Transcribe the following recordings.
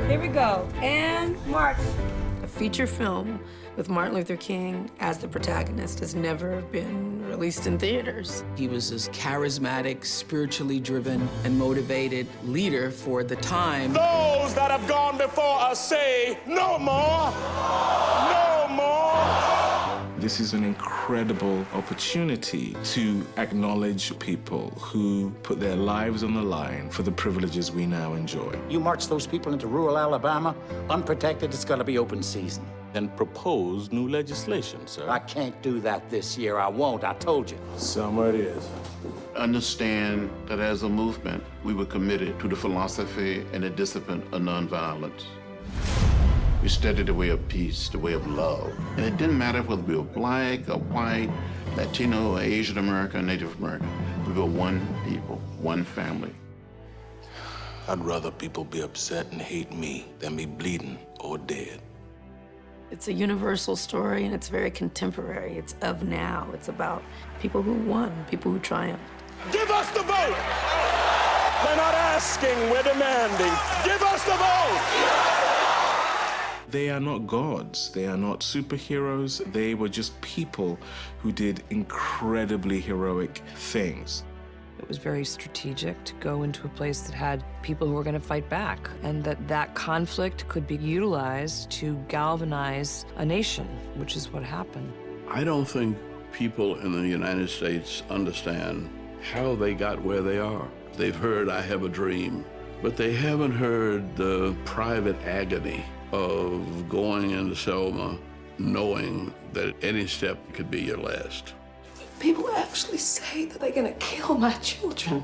Here we go. And march. A feature film with Martin Luther King as the protagonist has never been released in theaters. He was this charismatic, spiritually driven, and motivated leader for the time. Those that have gone before us say, no more, no more. This is an incredible opportunity to acknowledge people who put their lives on the line for the privileges we now enjoy. You march those people into rural Alabama, unprotected, it's gonna be open season. And propose new legislation, sir. I can't do that this year. I won't, I told you. Somewhere it is. Understand that as a movement, we were committed to the philosophy and the discipline of nonviolence. We studied the way of peace, the way of love. And it didn't matter whether we were black or white, Latino or Asian American or Native American. We were one people, one family. I'd rather people be upset and hate me than be bleeding or dead. It's a universal story, and it's very contemporary. It's of now. It's about people who won, people who triumphed. Give us the vote. We're not asking, we're demanding. Give us the vote. They are not gods. They are not superheroes. They were just people who did incredibly heroic things. It was very strategic to go into a place that had people who were going to fight back, and that conflict could be utilized to galvanize a nation, which is what happened. I don't think people in the United States understand how they got where they are. They've heard I have a dream, but they haven't heard the private agony of going into Selma knowing that any step could be your last. People actually say that they're gonna kill my children.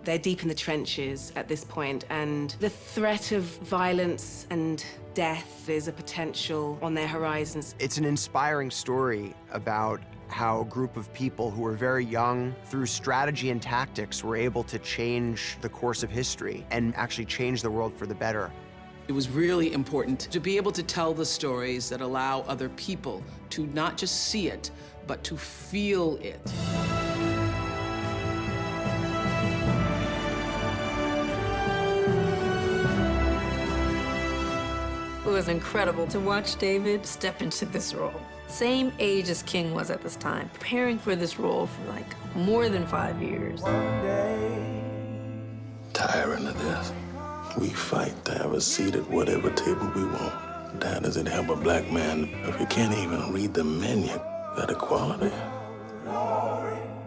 They're deep in the trenches at this point, and the threat of violence and death is a potential on their horizons. It's an inspiring story about how a group of people who were very young, through strategy and tactics, were able to change the course of history and actually change the world for the better. It was really important to be able to tell the stories that allow other people to not just see it, but to feel it. It was incredible to watch David step into this role. Same age as King was at this time, preparing for this role for like more than 5 years. Tiring of this. We fight to have a seat at whatever table we want. How does it help a black man if he can't even read the menu? That equality.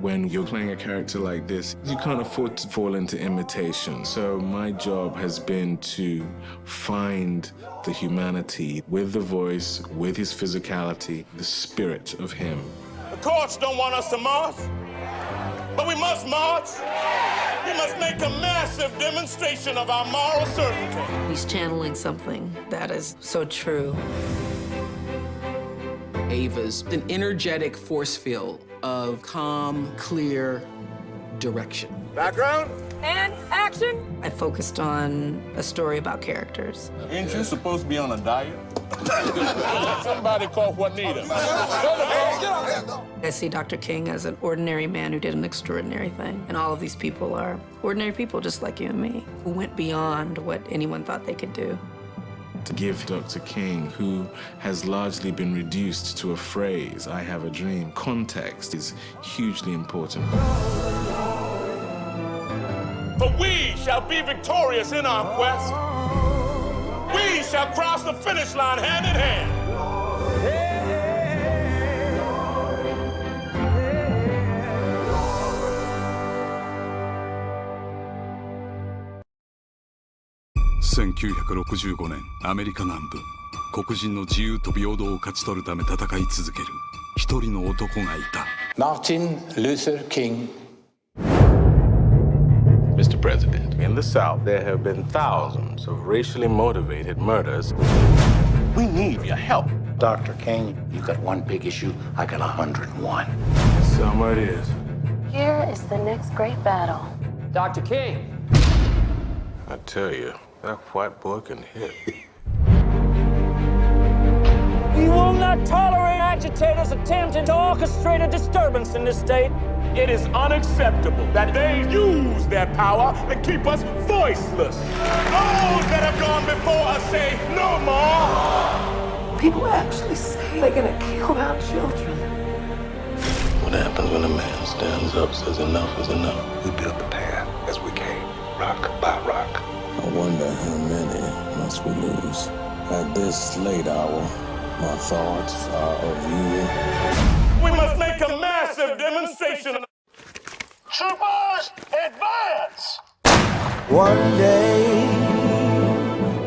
When you're playing a character like this, you can't afford to fall into imitation. So my job has been to find the humanity with the voice, with his physicality, the spirit of him. The courts don't want us to march, but we must march. We must make a massive demonstration of our moral certainty. He's channeling something that is so true. Ava's an energetic force field of calm, clear direction. Background. And action. I focused on a story about characters. Ain't you supposed to be on a diet? Somebody call Juanita. I see Dr. King as an ordinary man who did an extraordinary thing. And all of these people are ordinary people just like you and me, who went beyond what anyone thought they could do. To give Dr. King, who has largely been reduced to a phrase, I have a dream, context is hugely important. For we shall be victorious in our quest. We shall cross the finish line hand in hand.1965年、アメリカ南部、黒人の自由と平等を勝ち取るため戦い続ける一人の男がいた。Martin Luther King. Mr. President, in the South, there have been thousands of racially motivated murders. We need your help. Dr. King, you got one big issue, I got 101. Somewhere it is. Here is the next great battle. Dr. King. I tell you, that white boy can hit. We will not tolerate agitators attempting to orchestrate a disturbance in this state. It is unacceptable that they use their power to keep us voiceless. Those that have gone before us say no more. People actually say they're gonna kill our children. What happens when a man stands up, says enough is enough? We built the path as we came, rock by rock. I wonder how many must we lose? At this late hour, my thoughts are of you. We must make a massive demonstration. Troopers, advance! One day,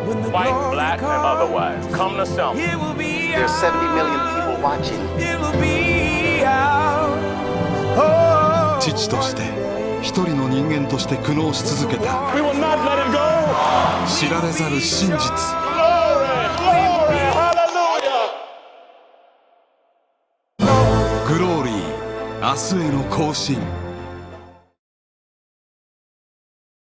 when the white, black, and otherwise, come to Selma. There's 70 million people watching. It will be out. 父として一人の人間として苦悩し続けた We will not let it go. 知られざる真実 Glory, glory, hallelujah. グローリー明日への行進